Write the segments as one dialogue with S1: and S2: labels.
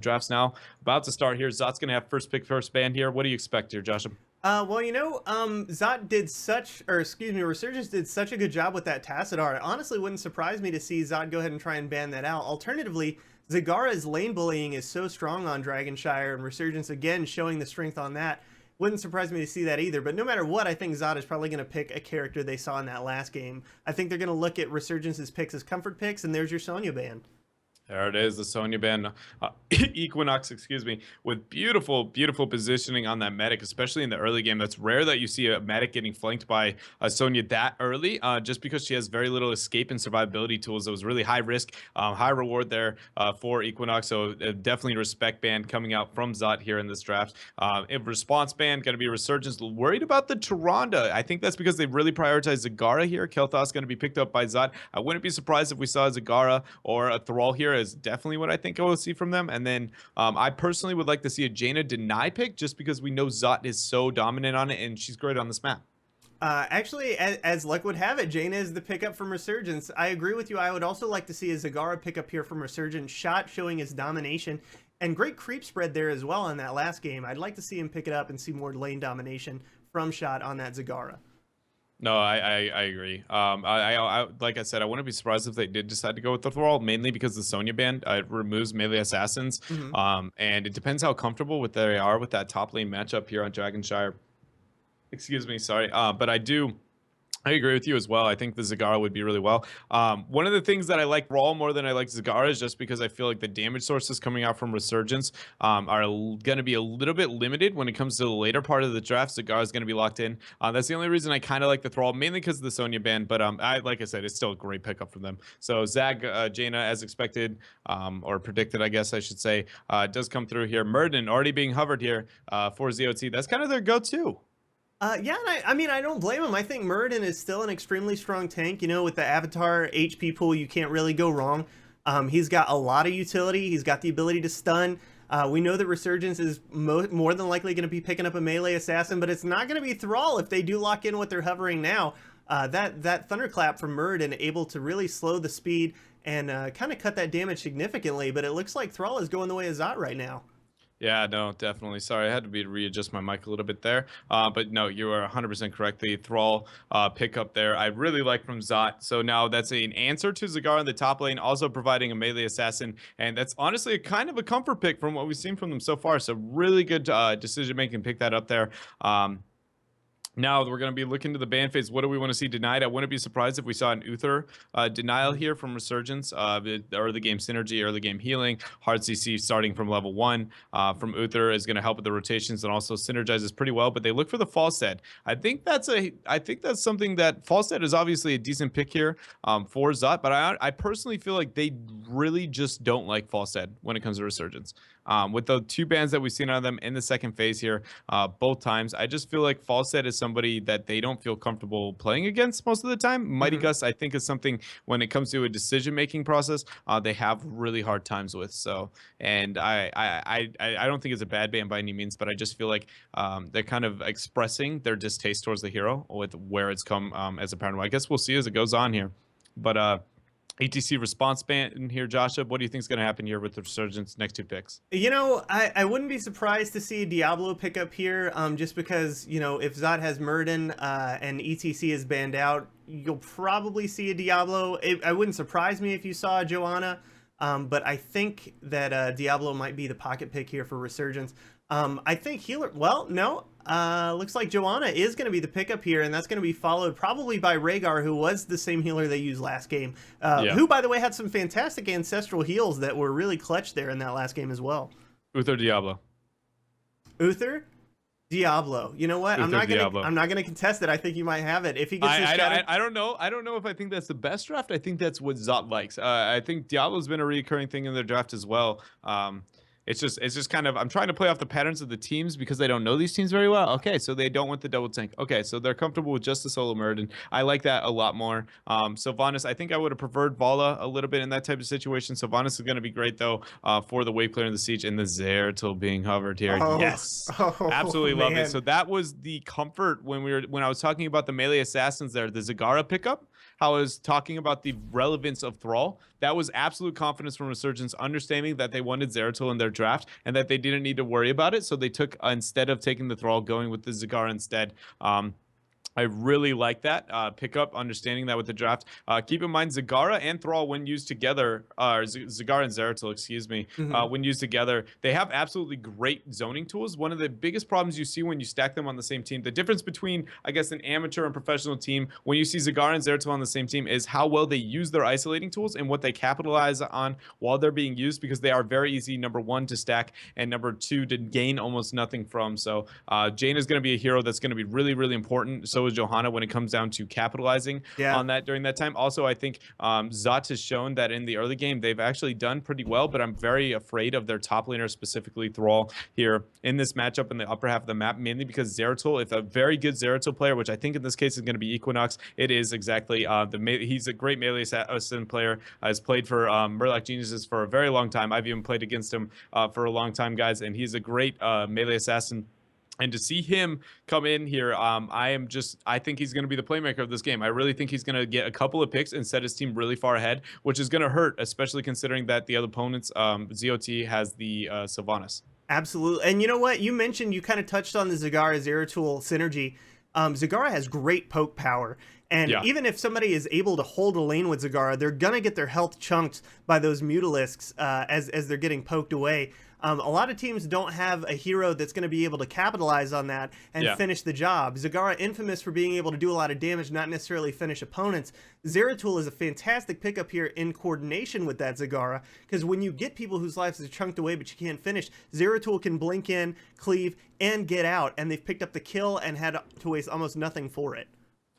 S1: Drafts now about to start here. Zot's going to have first pick, first ban here. What do you expect here, Josh?
S2: Zot did such, or excuse me, Resurgence did such a good job with that Tassadar. It honestly wouldn't surprise me to see Zot go ahead and try and ban that out. Alternatively, Zagara's lane bullying is so strong on Dragonshire, and Resurgence again showing the strength on that. Wouldn't surprise me to see that either, but no matter what, I think Zot is probably going to pick a character they saw in that last game. I think they're going to look at Resurgence's picks as comfort picks, and there's your Sonya ban.
S1: There it is, the Sonya ban, Equinox, excuse me, with beautiful, beautiful positioning on that medic, especially in the early game. That's rare that you see a medic getting flanked by a Sonya that early, just because she has very little escape and survivability tools. It was really high risk, high reward there for Equinox. So definitely respect ban coming out from Zot here in this draft. If response ban going to be Resurgence. Worried about the Tyrande. I think that's because they really prioritized Zagara here. Kael'thas going to be picked up by Zot. I wouldn't be surprised if we saw Zagara or a Thrall here. Is definitely what I think I will see from them. And then I personally would like to see a Jaina deny pick, just because we know Zot is so dominant on it and she's great on this map.
S2: Actually, as luck would have it, Jaina is the pickup from Resurgence. I agree with you. I would also like to see a Zagara pickup here from Resurgence. Shot showing his domination and great creep spread there as well in that last game. I'd like to see him pick it up and see more lane domination from Shot on that Zagara.
S1: No, I agree. I like I said, I wouldn't be surprised if they did decide to go with the Thrall, mainly because the Sonya ban removes melee assassins. And it depends how comfortable with they are with that top lane matchup here on Dragonshire. Excuse me, sorry. But I agree with you as well. I think the Zagara would be really well. One of the things that I like Thrall more than I like Zagara is just because I feel like the damage sources coming out from Resurgence are going to be a little bit limited when it comes to the later part of the draft. Zagara is going to be locked in. That's the only reason I kind of like the Thrall, mainly because of the Sonya ban. But like I said, it's still a great pickup from them. So Jaina, as expected, or predicted, I guess I should say, does come through here. Muradin already being hovered here for ZOT. That's kind of their go-to.
S2: Yeah, and I mean, I don't blame him. I think Muradin is still an extremely strong tank. You know, with the Avatar HP pool, you can't really go wrong. He's got a lot of utility. He's got the ability to stun. We know that Resurgence is more than likely going to be picking up a melee assassin, but it's not going to be Thrall if they do lock in what they're hovering now. That Thunderclap from Muradin able to really slow the speed and kind of cut that damage significantly, but it looks like Thrall is going the way of Zot right now.
S1: Yeah, no, definitely. Sorry, I had to readjust my mic a little bit there. But no, you are 100% correct. The Thrall pickup there, I really like from Zot. So now that's an answer to Zagara in the top lane, also providing a melee assassin. And that's honestly a kind of a comfort pick from what we've seen from them so far. So really good decision making, pick that up there. Now we're going to be looking to the ban phase. What do we want to see denied? I wouldn't be surprised if we saw an Uther denial here from Resurgence, early game synergy, early game healing, hard CC starting from level 1 from Uther is going to help with the rotations and also synergizes pretty well. But they look for the Falstad. I think that's something that Falstad is obviously a decent pick here for Zot. But I personally feel like they really just don't like Falstad when it comes to Resurgence. With the two bans that we've seen out of them in the second phase here, both times, I just feel like Falstad is somebody that they don't feel comfortable playing against most of the time. Mighty Gus, I think, is something when it comes to a decision-making process, they have really hard times with. So, and I don't think it's a bad ban by any means, but I just feel like they're kind of expressing their distaste towards the hero with where it's come as a pattern. I guess we'll see as it goes on here, but ATC response ban here, Joshua. What do you think is going to happen here with the Resurgence next two picks?
S2: You know, I wouldn't be surprised to see a Diablo pick up here, just because, you know, if Zot has Muradin and ETC is banned out, you'll probably see a Diablo. I wouldn't surprise me if you saw a Johanna, but I think that Diablo might be the pocket pick here for Resurgence. I think healer, well, no, looks like Johanna is going to be the pickup here, and that's going to be followed probably by Rhaegar, who was the same healer they used last game, who, by the way, had some fantastic ancestral heals that were really clutch there in that last game as well.
S1: Uther Diablo.
S2: Uther Diablo. You know what? I'm not gonna contest it. I think you might have it if he gets his shot.
S1: I don't know. I don't know if I think that's the best draft. I think that's what Zot likes. I think Diablo's been a recurring thing in their draft as well. It's just kind of, I'm trying to play off the patterns of the teams because they don't know these teams very well. Okay, so they don't want the double tank. Okay, so they're comfortable with just the solo Muradin. I like that a lot more. Sylvanas, I think I would have preferred Vala a little bit in that type of situation. Sylvanas is going to be great, though, for the wave clear in the siege and the Zeratul being hovered here. Yes, absolutely love it. So that was the comfort when I was talking about the melee assassins there, the Zagara pickup. how I was talking about the relevance of Thrall. That was absolute confidence from Resurgence, understanding that they wanted Zeratul in their draft and that they didn't need to worry about it. So they took, instead of taking the Thrall, going with the Zagara instead. I really like that pickup, understanding that with the draft. Keep in mind, Zagara and Thrall, when used together, Zagara and Zeratul, excuse me, when used together, they have absolutely great zoning tools. One of the biggest problems you see when you stack them on the same team, the difference between, I guess, an amateur and professional team, when you see Zagara and Zeratul on the same team, is how well they use their isolating tools and what they capitalize on while they're being used, because they are very easy, number one, to stack, and number two, to gain almost nothing from. So Jaina is going to be a hero that's going to be really, really important. So is Johanna when it comes down to capitalizing on that during that time. Also, I think Zot has shown that in the early game they've actually done pretty well, but I'm very afraid of their top laner, specifically Thrall, here in this matchup in the upper half of the map, mainly because Zeratul, if a very good Zeratul player, which I think in this case is going to be Equinox, it is exactly he's a great melee assassin player, has played for Murloc Geniuses for a very long time. I've even played against him for a long time, guys, and he's a great melee assassin. And to see him come in here, I think he's going to be the playmaker of this game. I really think he's going to get a couple of picks and set his team really far ahead, which is going to hurt, especially considering that the other opponents, ZOT has the Sylvanas.
S2: Absolutely. And you know what? You mentioned, you kind of touched on the Zagara Zeratul synergy. Zagara has great poke power. And even if somebody is able to hold a lane with Zagara, they're going to get their health chunked by those Mutalisks as they're getting poked away. A lot of teams don't have a hero that's going to be able to capitalize on that and finish the job. Zagara, infamous for being able to do a lot of damage, not necessarily finish opponents. Zeratul is a fantastic pickup here in coordination with that Zagara, because when you get people whose lives are chunked away but you can't finish, Zeratul can blink in, cleave, and get out, and they've picked up the kill and had to waste almost nothing for it.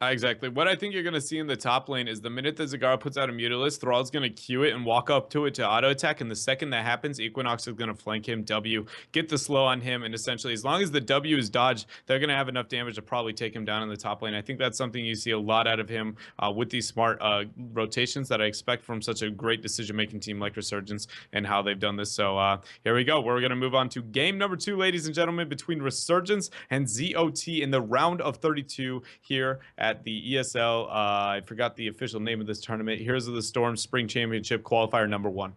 S1: Exactly. What I think you're going to see in the top lane is the minute that Zagara puts out a Mutalisk, Thrall's going to Q it and walk up to it to auto attack. And the second that happens, Equinox is going to flank him, W, get the slow on him. And essentially, as long as the W is dodged, they're going to have enough damage to probably take him down in the top lane. I think that's something you see a lot out of him with these smart rotations that I expect from such a great decision-making team like Resurgence and how they've done this. So here we go. We're going to move on to game number 2, ladies and gentlemen, between Resurgence and ZOT in the round of 32 here at the ESL. I forgot the official name of this tournament. Heroes of the Storm Spring Championship Qualifier number 1.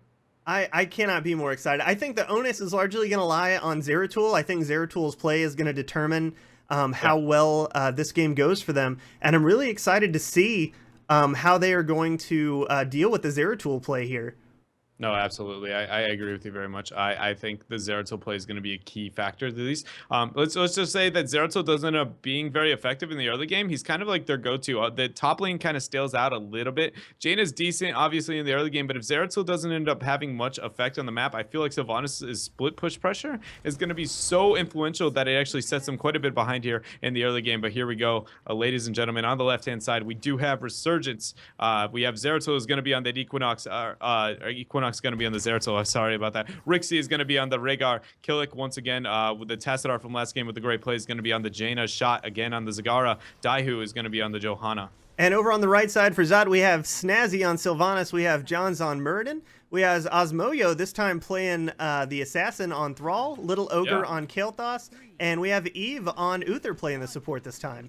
S2: I cannot be more excited. I think the onus is largely going to lie on Zeratul. I think Zeratul's play is going to determine how well this game goes for them. And I'm really excited to see how they are going to deal with the Zeratul play here.
S1: No, absolutely. I agree with you very much. I think the Zeratul play is going to be a key factor to these. Let's just say that Zeratul doesn't end up being very effective in the early game. He's kind of like their go-to. The top lane kind of stales out a little bit. Jaina's decent, obviously, in the early game, but if Zeratul doesn't end up having much effect on the map, I feel like Sylvanas' split push pressure is going to be so influential that it actually sets them quite a bit behind here in the early game. But here we go, ladies and gentlemen. On the left-hand side, we do have Resurgence. We have Zeratul is going to be on that Equinox. Equinox going to be on the Zeratul. I'm sorry about that. Rixie is going to be on the Rhaegar. Killick once again with the Tassadar from last game with the great play is going to be on the Jaina. Shot again on the Zagara. Daihu is going to be on the Johanna.
S2: And over on the right side for Zod, we have Snazzy on Sylvanas. We have Johns on Muradin. We have Osmoyo this time playing the Assassin on Thrall. Little Ogre on Kael'thas. And we have Eve on Uther playing the support this time.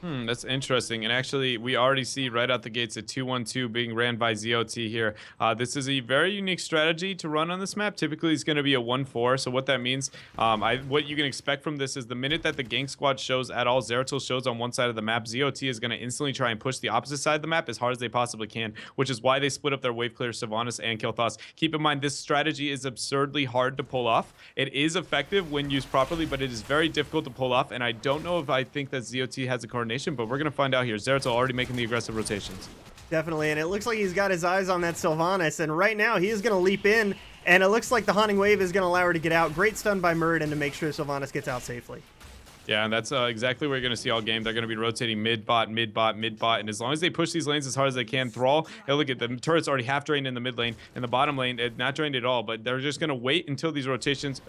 S1: That's interesting. And actually, we already see right out the gates a 2-1-2 being ran by ZOT here. This is a very unique strategy to run on this map. Typically, it's going to be a 1-4. So what that means, what you can expect from this is the minute that the gank squad shows at all, Zeratul shows on one side of the map, ZOT is going to instantly try and push the opposite side of the map as hard as they possibly can, which is why they split up their wave clear Sylvanas and Kael'thas. Keep in mind, this strategy is absurdly hard to pull off. It is effective when used properly, but it is very difficult to pull off. And I don't know if I think that ZOT has a coordination, but we're going to find out here. Zeratul already making the aggressive rotations.
S2: Definitely, and it looks like he's got his eyes on that Sylvanas, and right now he is going to leap in, and it looks like the Haunting Wave is going to allow her to get out. Great stun by Muradin to make sure Sylvanas gets out safely.
S1: Yeah, and that's exactly what you're going to see all game. They're going to be rotating mid-bot, mid-bot, mid-bot, and as long as they push these lanes as hard as they can, Thrall, hey, look at the turret's already half drained in the mid lane, and the bottom lane, not drained at all, but they're just going to wait until these rotations,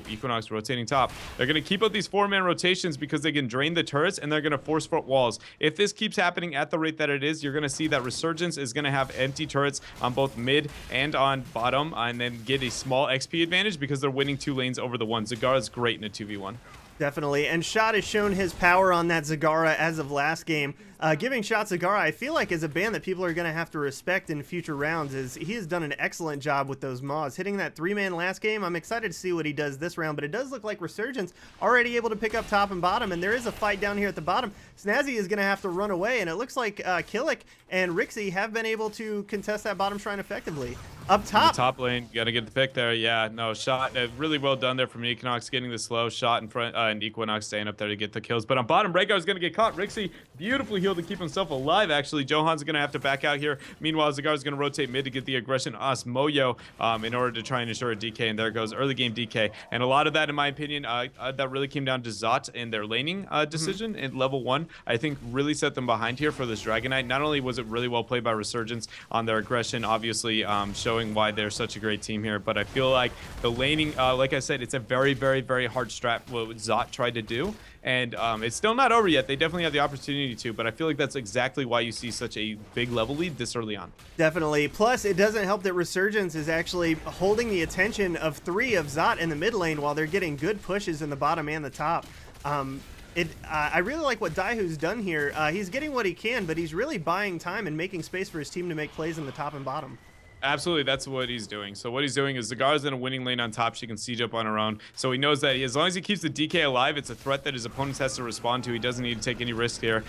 S1: Equinox rotating top. They're going to keep up these 4-man rotations because they can drain the turrets, and they're going to force front walls. If this keeps happening at the rate that it is, you're going to see that Resurgence is going to have empty turrets on both mid and on bottom, and then get a small XP advantage because they're winning 2 lanes over the one. Zagara is great in a 2v1.
S2: Definitely, and Shot has shown his power on that Zagara as of last game. Giving Shot Zagara, I feel like, is a ban that people are going to have to respect in future rounds, as he has done an excellent job with those Maws. Hitting that 3-man last game, I'm excited to see what he does this round, but it does look like Resurgence already able to pick up top and bottom, and there is a fight down here at the bottom. Snazzy is going to have to run away, and it looks like Killick and Rixie have been able to contest that bottom shrine effectively. Up top.
S1: The top lane, gotta get the pick there. Yeah, no, Shot, really well done there from Equinox, getting the slow shot in front, and Equinox staying up there to get the kills. But on bottom, Rhaegar's gonna get caught. Rixie beautifully healed to keep himself alive, actually. Johan's gonna have to back out here. Meanwhile, Zagar's gonna rotate mid to get the aggression Osmoyo in order to try and ensure a DK, and there goes early game DK. And a lot of that, in my opinion, that really came down to Zot and their laning decision in level 1. I think really set them behind here for this Dragon Knight. Not only was it really well played by Resurgence on their aggression, obviously showing why they're such a great team here, but I feel like the laning, like I said, it's a very, very, very hard strat what Zot tried to do, and it's still not over yet. They definitely have the opportunity to, but I feel like that's exactly why you see such a big level lead this early on.
S2: Definitely. Plus, it doesn't help that Resurgence is actually holding the attention of 3 of Zot in the mid lane while they're getting good pushes in the bottom and the top. I really like what Daihu's done here. He's getting what he can, but he's really buying time and making space for his team to make plays in the top and bottom.
S1: Absolutely, that's what he's doing. So what he's doing is Zagara's in a winning lane on top. She can siege up on her own. So he knows that as long as he keeps the DK alive, it's a threat that his opponents has to respond to. He doesn't need to take any risk here.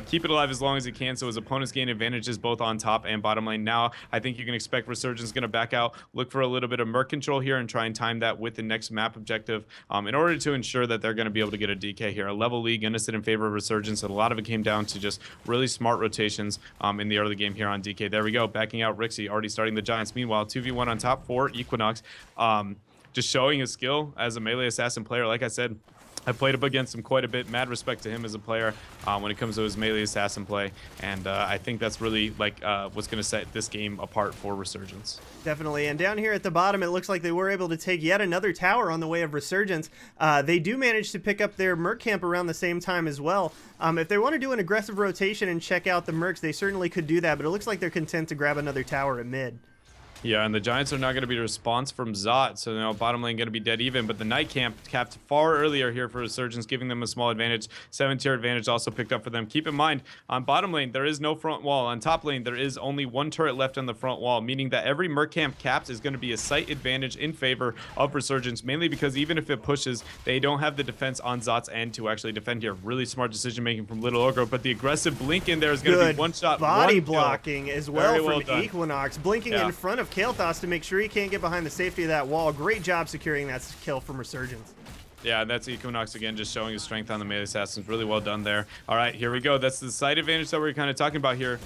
S1: Keep it alive as long as he can so his opponents gain advantages both on top and bottom lane. Now, I think you can expect Resurgence going to back out, look for a little bit of Merc control here, and try and time that with the next map objective in order to ensure that they're going to be able to get a DK here. A level league going to sit in favor of Resurgence, and a lot of it came down to just really smart rotations in the early game here on DK. There we go, backing out Rixie, already starting the Giants. Meanwhile, 2v1 on top for Equinox, just showing his skill as a melee assassin player. Like I said, I played up against him quite a bit. Mad respect to him as a player when it comes to his melee assassin play, and I think that's really like what's going to set this game apart for Resurgence.
S2: Definitely. And down here at the bottom, it looks like they were able to take yet another tower on the way of Resurgence. They do manage to pick up their Merc camp around the same time as well. If they want to do an aggressive rotation and check out the Mercs, they certainly could do that, but it looks like they're content to grab another tower at mid.
S1: Yeah, and the Giants are not going to be a response from Zot, so now bottom lane going to be dead even, but the Knight camp capped far earlier here for Resurgence, giving them a small advantage. 7-tier advantage also picked up for them. Keep in mind, on bottom lane, there is no front wall. On top lane, there is only 1 turret left on the front wall, meaning that every Merc camp capped is going to be a site advantage in favor of Resurgence, mainly because even if it pushes, they don't have the defense on Zot's end to actually defend here. Really smart decision making from Little Ogre, but the aggressive blink in there is going to be one shot,
S2: body blocking as well from
S1: done.
S2: Equinox, blinking in front of Kael'thas to make sure he can't get behind the safety of that wall. Great job securing that kill from Resurgence.
S1: Yeah, that's Equinox again, just showing his strength on the melee assassins. Really well done there. All right, here we go. That's the side advantage that we're kind of talking about here.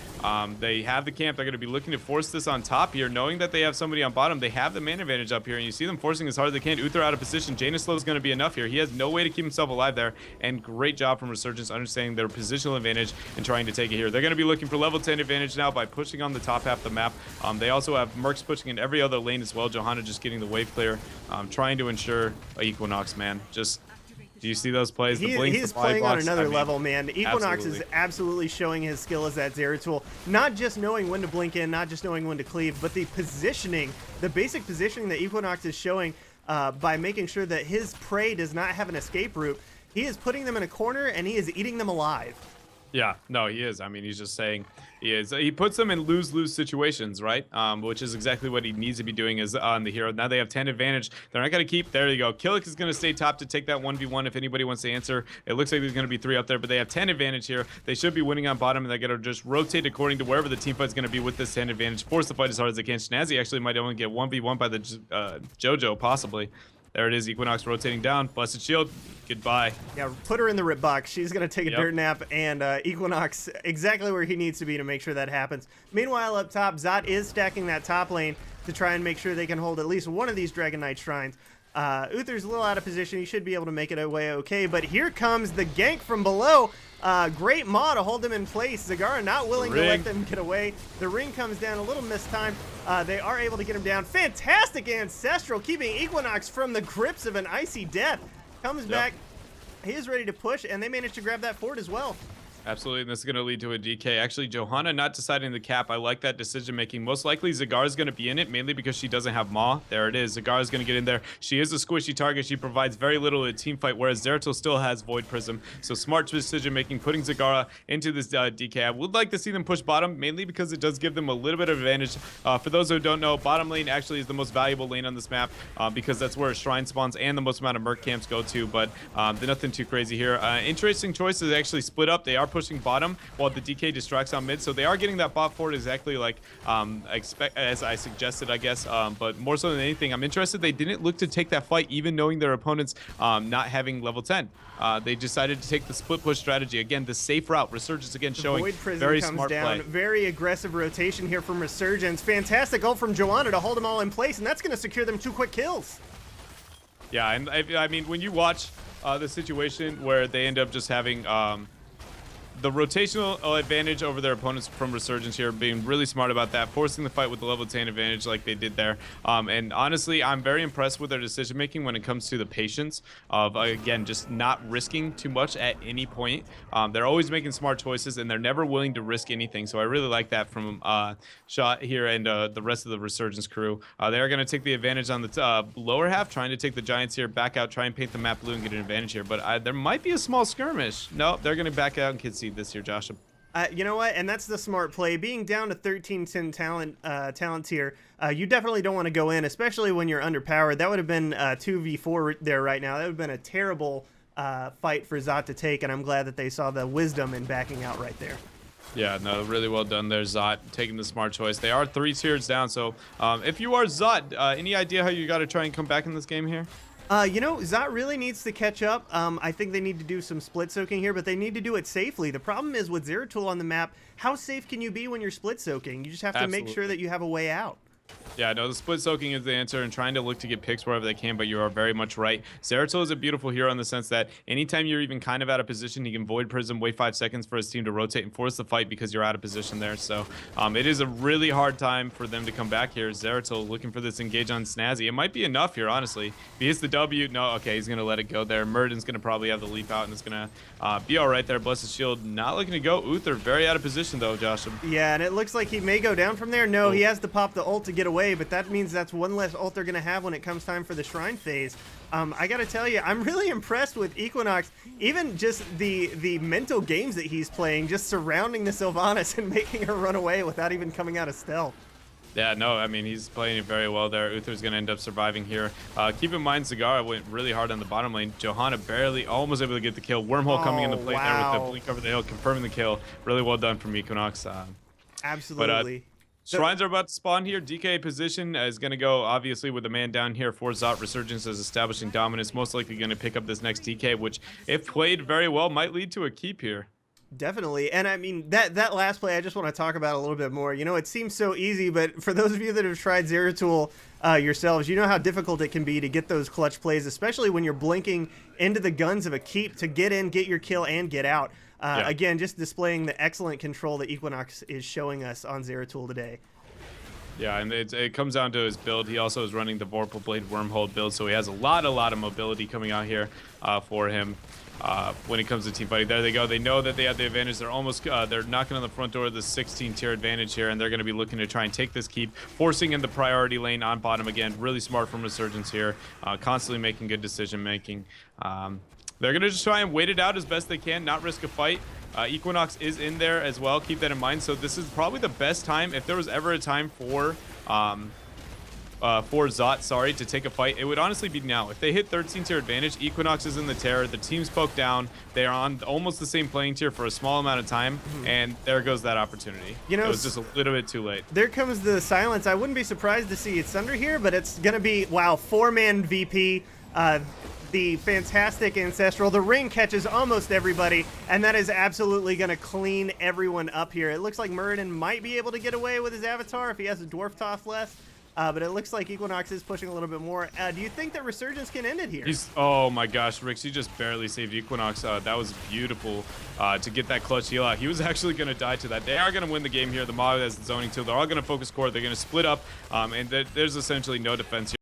S1: They have the camp. They're going to be looking to force this on top here, knowing that they have somebody on bottom. They have the man advantage up here, and you see them forcing as hard as they can. Uther out of position. Janislow is going to be enough here. He has no way to keep himself alive there, and great job from Resurgence understanding their positional advantage and trying to take it here. They're going to be looking for level 10 advantage now by pushing on the top half of the map. They also have Mercs pushing in every other lane as well. Johanna just getting the wave clear, trying to ensure Equinox, man. Just... do you see those plays?
S2: He's playing on another level, man. Equinox is absolutely showing his skill as that Zeratul. Not just knowing when to blink in, not just knowing when to cleave, but the positioning, the basic positioning that Equinox is showing by making sure that his prey does not have an escape route. He is putting them in a corner, and he is eating them alive.
S1: Yeah, no, he is. I mean, he's just saying he is. He puts them in lose-lose situations, right? Which is exactly what he needs to be doing is on the hero. Now they have 10 advantage. They're not going to keep. There you go. Killick is going to stay top to take that 1v1 if anybody wants to answer. It looks like there's going to be 3 up there, but they have 10 advantage here. They should be winning on bottom, and they're going to just rotate according to wherever the team fight's going to be with this 10 advantage. Force the fight as hard as they can. Snazzy actually might only get 1v1 by the JoJo, possibly. There it is, Equinox rotating down. Busted shield, goodbye.
S2: Yeah, put her in the rip box. She's going to take a dirt nap, and Equinox exactly where he needs to be to make sure that happens. Meanwhile, up top, Zot is stacking that top lane to try and make sure they can hold at least one of these Dragon Knight shrines. Uther's a little out of position. He should be able to make it away okay, but here comes the gank from below. Great Maw to hold them in place. Zagara not willing to let them get away. The ring comes down, a little mistimed. They are able to get him down. Fantastic Ancestral, keeping Equinox from the grips of an icy death. Comes back. He is ready to push, and they managed to grab that fort as well.
S1: Absolutely, and this is going to lead to a DK. Actually, Johanna not deciding the cap. I like that decision making. Most likely, Zagar is going to be in it, mainly because she doesn't have Maw. There it is. Zagar is going to get in there. She is a squishy target. She provides very little in a team fight, whereas Zeratul still has Void Prism. So smart decision making, putting Zagara into this DK. I would like to see them push bottom, mainly because it does give them a little bit of advantage. For those who don't know, bottom lane actually is the most valuable lane on this map because that's where Shrine spawns and the most amount of Merc camps go to. But they're nothing too crazy here. Interesting choice is actually split up. They are pushing bottom while the DK distracts on mid, so they are getting that bot forward exactly like as I suggested, I guess. But more so than anything, I'm interested they didn't look to take that fight even knowing their opponents not having level 10. They decided to take the split push strategy. Again, the safe route. Resurgence again showing
S2: Void Prism
S1: very
S2: comes
S1: smart
S2: down.
S1: play.
S2: Very aggressive rotation here from Resurgence. Fantastic ult from Johanna to hold them all in place, and that's going to secure them 2 quick kills.
S1: Yeah, and I mean, when you watch the situation where they end up just having the rotational advantage over their opponents from Resurgence here, being really smart about that, forcing the fight with the level 10 advantage like they did there. And honestly, I'm very impressed with their decision making when it comes to the patience of, again, just not risking too much at any point. They're always making smart choices, and they're never willing to risk anything. So I really like that from Shot here and the rest of the Resurgence crew. They are going to take the advantage on the lower half, trying to take the Giants here, back out, try and paint the map blue and get an advantage here. But there might be a small skirmish. No, they're going to back out and concede this year, Josh.
S2: You know what? And that's the smart play. Being down to 13-10 talents here, you definitely don't want to go in, especially when you're underpowered. That would have been 2v4 there right now. That would have been a terrible fight for Zot to take, and I'm glad that they saw the wisdom in backing out right there.
S1: Yeah, no, really well done there, Zot, taking the smart choice. They are 3 tiers down, so if you are Zot, any idea how you got to try and come back in this game here?
S2: You know, Zot really needs to catch up. I think they need to do some split soaking here, but they need to do it safely. The problem is with Zeratul on the map, how safe can you be when you're split soaking? You just have to make sure that you have a way out.
S1: Yeah, no, the split soaking is the answer and trying to look to get picks wherever they can, but you are very much right. Zeratul is a beautiful hero in the sense that anytime you're even kind of out of position, he can Void Prism, wait 5 seconds for his team to rotate and force the fight because you're out of position there. So it is a really hard time for them to come back here. Zeratul looking for this engage on Snazzy. It might be enough here, honestly. If he hits the W, no, okay, he's going to let it go there. Murden's going to probably have the leap out and it's going to be all right there. Blessed Shield not looking to go. Uther very out of position though, Josh.
S2: Yeah, and it looks like he may go down from there. No, he has to pop the ult to get away, but that means that's one less ult they're going to have when it comes time for the Shrine phase. I got to tell you, I'm really impressed with Equinox. Even just the mental games that he's playing, just surrounding the Sylvanas and making her run away without even coming out of stealth.
S1: Yeah, no, I mean, he's playing it very well there. Uther's going to end up surviving here. Keep in mind, Zagara went really hard on the bottom lane. Johanna barely, almost able to get the kill. Wormhole coming into play there with the blink over the hill, confirming the kill. Really well done from Equinox.
S2: Absolutely.
S1: Shrines are about to spawn here. DK position is going to go, obviously, with a man down here for Zot. Resurgence is establishing dominance. Most likely going to pick up this next DK, which, if played very well, might lead to a keep here.
S2: Definitely. And I mean, that last play, I just want to talk about a little bit more. You know, it seems so easy, but for those of you that have tried Zeratul yourselves, you know how difficult it can be to get those clutch plays, especially when you're blinking into the guns of a keep to get in, get your kill, and get out. Again, just displaying the excellent control that Equinox is showing us on Zeratul today.
S1: Yeah, and it comes down to his build. He also is running the Vorpal Blade Wormhole build, so he has a lot of mobility coming out here for him. When it comes to team fighting, there they go. They know that they have the advantage. They're almost they're knocking on the front door of the 16 tier advantage here, and they're going to be looking to try and take this keep, forcing in the priority lane on bottom again. Really smart from Resurgence here, constantly making good decision making. They're going to just try and wait it out as best they can, not risk a fight. Equinox is in there as well. Keep that in mind. So this is probably the best time, if there was ever a time for Zot, to take a fight, it would honestly be now. If they hit 13 tier advantage, Equinox is in the terror, the team's poked down, they are on almost the same playing tier for a small amount of time, and there goes that opportunity. You know, it was just a little bit too late.
S2: There comes the silence. I wouldn't be surprised to see it's under here, but it's gonna be, wow, 4-man VP. The fantastic Ancestral. The ring catches almost everybody, and that is absolutely going to clean everyone up here. It looks like Muradin might be able to get away with his avatar if he has a Dwarf Toss left, but it looks like Equinox is pushing a little bit more. Do you think that Resurgence can end it here?
S1: Oh my gosh, Rix, he just barely saved Equinox. That was beautiful to get that clutch heal out. He was actually going to die to that. They are going to win the game here. The mob has the zoning too. They're all going to focus core. They're going to split up, and there's essentially no defense here.